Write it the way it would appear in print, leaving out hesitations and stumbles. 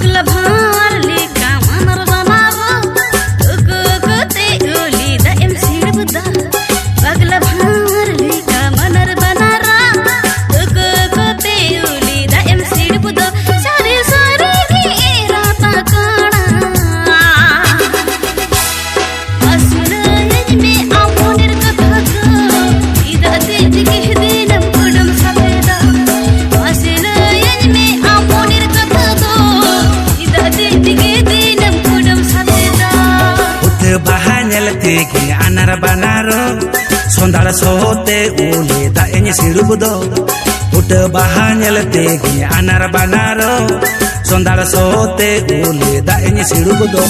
पगला भार लेका मनर बनारो गते ओली दा एम सिड़ बुदा पगला भार लेका मनर बनारा गते ओली दा एम सिड़ बुदा सारे सारे की राता काना असुरज में आमोनेर कथा को इदा तेज के दिनम कुडम सफेदा असुरज में आमोनेर कथा को इदा तेज के दिनम कुडम सफेदा उठ bahanyal teki anar banaro sondar sote ule da enye sirubudo udah bahanyal teki anar banaro sondar sote ule da enye sirubudo